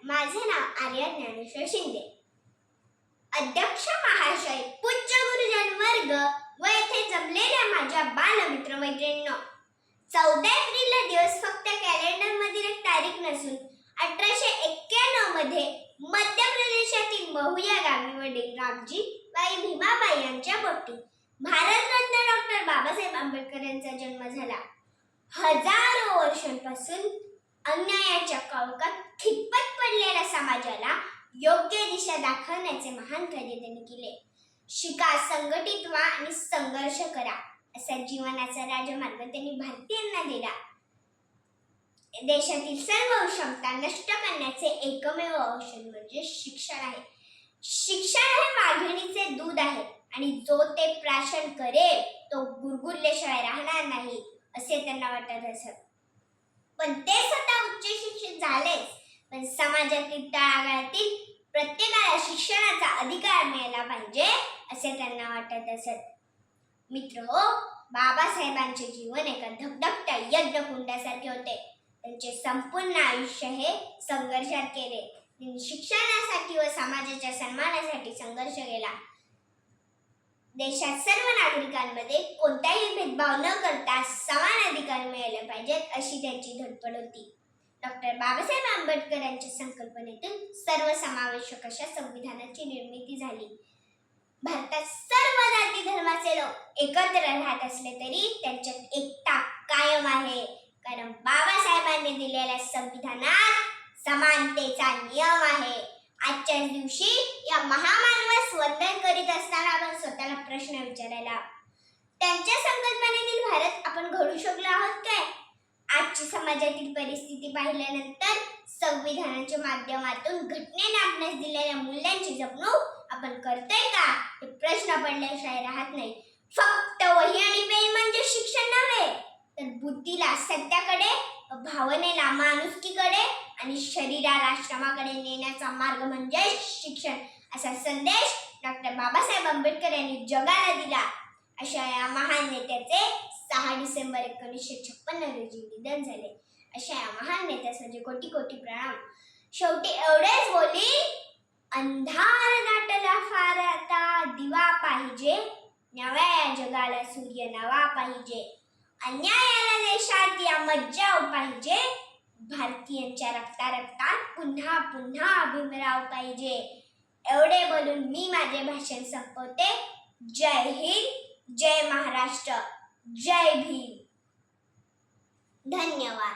माझे नाव आर्या ज्ञानेश्वर शिंदे. अध्यक्ष महाशय, पूज्य गुरुजन वर्ग व येथे जमलेल्या माझ्या बालमित्र मैत्रिणींनो, 14 एप्रिलला दिवस फक्त कॅलेंडर मधील एक तारीख नसून 1891 मध्ये मध्य प्रदेशातील महू या गावी वडील रामजी बाई भीमाबाई यांच्या पोटी भारतरत्न डॉक्टर बाबासाहेब आंबेडकर यांचा जन्म झाला. हजारो वर्षांपासून अन्यायाच्या काळोखात खितपत पडलेल्या समाजाला योग्य दिशा दाखवण्याचे महान कार्य त्यांनी केले. शिका, संघटित व्हा आणि संघर्ष करा असा जीवनाचा राजमार्ग त्यांनी भारतीयांना दिला. देशातील सर्व क्षमता नष्ट करण्याचे एकमेव औषध म्हणजे शिक्षण आहे. शिक्षण हे वाघिणीचे दूध आहे आणि जो ते प्राशन करेल तो गुरगुरल्याशिवाय राहणार नाही असे त्यांना वाटत असत. पण ते स्वतः उच्च शिक्षित झालेच, पण समाजातील तळागाळातील प्रत्येकाला शिक्षणाचा अधिकार मिळाला पाहिजे असे त्यांना वाटत असत. मित्रहो, बाबासाहेबांचे जीवन एका धगधगत्या यज्ञकुंडासारखे होते. त्यांचे संपूर्ण आयुष्य हे संघर्षात केले. त्यांनी शिक्षणासाठी व समाजाच्या सन्मानासाठी संघर्ष केला. देशात सर्व नागरिकांमध्ये कोणताही भेदभाव न करता समान अधिकार मिळाले पाहिजेत अशी त्यांची धडपड होती. डॉक्टर बाबासाहेब आंबेडकर यांच्या संकल्पनेतून सर्वसमावेशक अशा संविधानाची निर्मिती झाली. भारतात सर्व जाती धर्माचे लोक एकत्र राहत असले तरी त्यांच्यात एकता कायम आहे, कारण बाबासाहेबांनी दिलेल्या संविधानात समानतेचा नियम आहे. आजच्या दिवशी या महामानवास वंदन करीत असताना आपण स्वतःला प्रश्न विचारायला, त्यांच्या संकल्पनेतील भारत आपण घडू शकलो आहोत काय? आजची समाजातील परिस्थिती पाहिल्यानंतर संविधानाच्या माध्यमातून घटनेने आपल्यास दिलेल्या मूल्यांची जपणूक आपण करतोय का हे प्रश्न पडल्याशिवाय राहत नाही. फक्त वही आणि पेन म्हणजे शिक्षण नव्हे, तर बुद्धीला सत्याकडे, भावनेला माणुसकीकडे आणि शरीराला श्रमाकडे नेण्याचा मार्ग म्हणजे शिक्षण असा संदेश डॉक्टर बाबासाहेब आंबेडकर यांनी जगाला दिला. अशा या महान नेत्याचे 6 डिसेंबर 1956 रोजी निधन झाले. अशा या महान नेत्यास माझे कोटी कोटी प्रणाम. शेवटी एवढेच बोली, अंधार दाटला फार आता दिवा पाहिजे, नव्या या जगाला सूर्य नवा पाहिजे, अन्यायाला देशात या मज्जाव पाहिजे, भारतीयांच्या रक्तात पुन्हा पुन्हा भीमराव पाहिजे. एवढे बोलून मी माझे भाषण संपवते. जय हिंद, जय महाराष्ट्र, जय भीम. धन्यवाद.